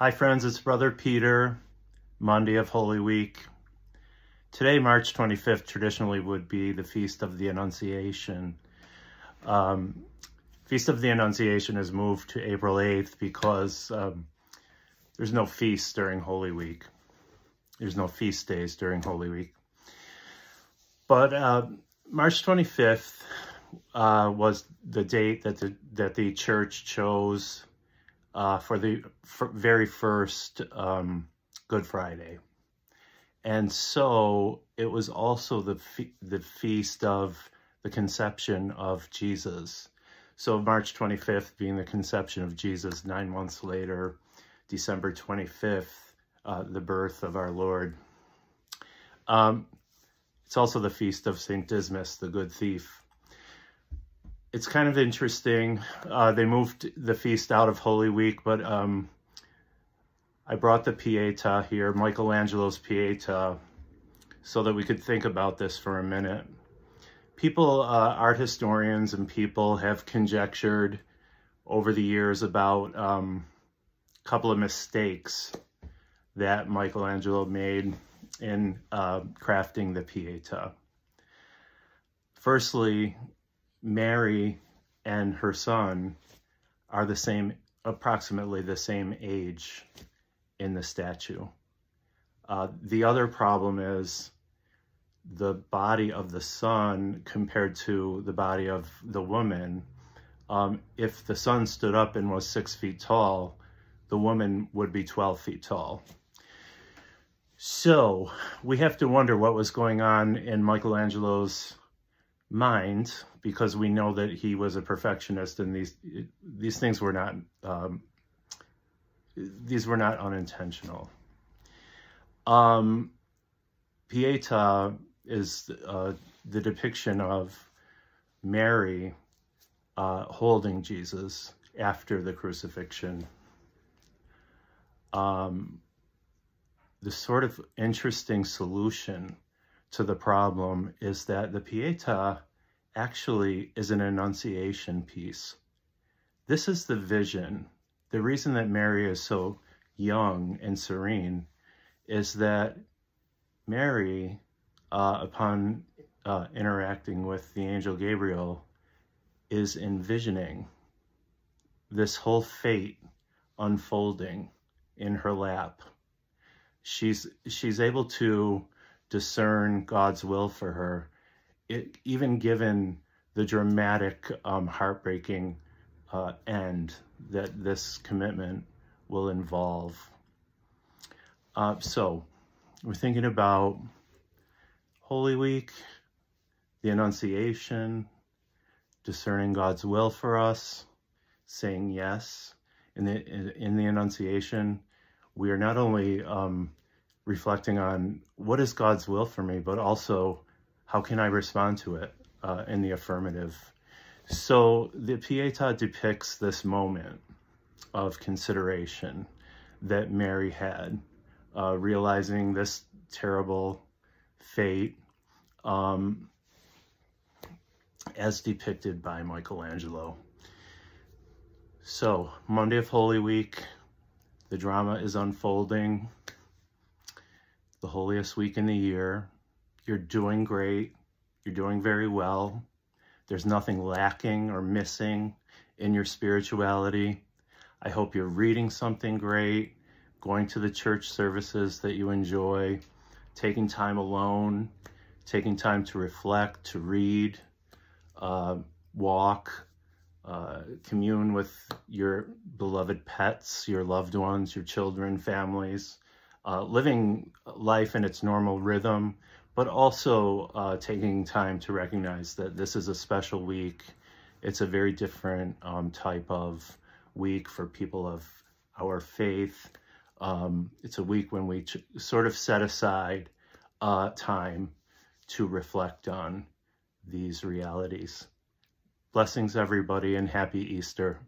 Hi friends, it's Brother Peter, Monday of Holy Week. Today, March 25th, traditionally would be the Feast of the Annunciation. Feast of the Annunciation is moved to April 8th because there's no feast during Holy Week. There's no feast days during Holy Week. But March 25th was the date that the church chose for the very first Good Friday. And so it was also the feast of the conception of Jesus. So March 25th being the conception of Jesus, 9 months later, December 25th, the birth of our Lord. It's also the feast of St. Dismas, the good thief. It's kind of interesting. They moved the feast out of Holy Week, but I brought the Pietà here, Michelangelo's Pietà, so that we could think about this for a minute. People, art historians and people have conjectured over the years about a couple of mistakes that Michelangelo made in crafting the Pietà. Firstly, Mary and her son are approximately the same age in the statue. The other problem is the body of the son compared to the body of the woman. If the son stood up and was 6 feet tall, the woman would be 12 feet tall. So we have to wonder what was going on in Michelangelo's mind, because we know that he was a perfectionist, and these things were not unintentional. Pietà is the depiction of Mary holding Jesus after the crucifixion. The sort of interesting solution to the problem is that the Pietà actually is an Annunciation piece. This is the vision. The reason that Mary is so young and serene is that Mary, upon interacting with the angel Gabriel, is envisioning this whole fate unfolding in her lap. She's able to discern God's will for her, even given the dramatic, heartbreaking end that this commitment will involve. So we're thinking about Holy Week, the Annunciation, discerning God's will for us, saying yes. In the Annunciation, we are not only reflecting on what is God's will for me, but also how can I respond to it in the affirmative. So the Pietà depicts this moment of consideration that Mary had, realizing this terrible fate as depicted by Michelangelo. So Monday of Holy Week, the drama is unfolding. The holiest week in the year. You're doing great. You're doing very well. There's nothing lacking or missing in your spirituality. I hope you're reading something great, going to the church services that you enjoy, taking time alone, taking time to reflect, to read, walk, commune with your beloved pets, your loved ones, your children, families, living life in its normal rhythm, but also taking time to recognize that this is a special week. It's a very different type of week for people of our faith. It's a week when we sort of set aside time to reflect on these realities. Blessings, everybody, and happy Easter.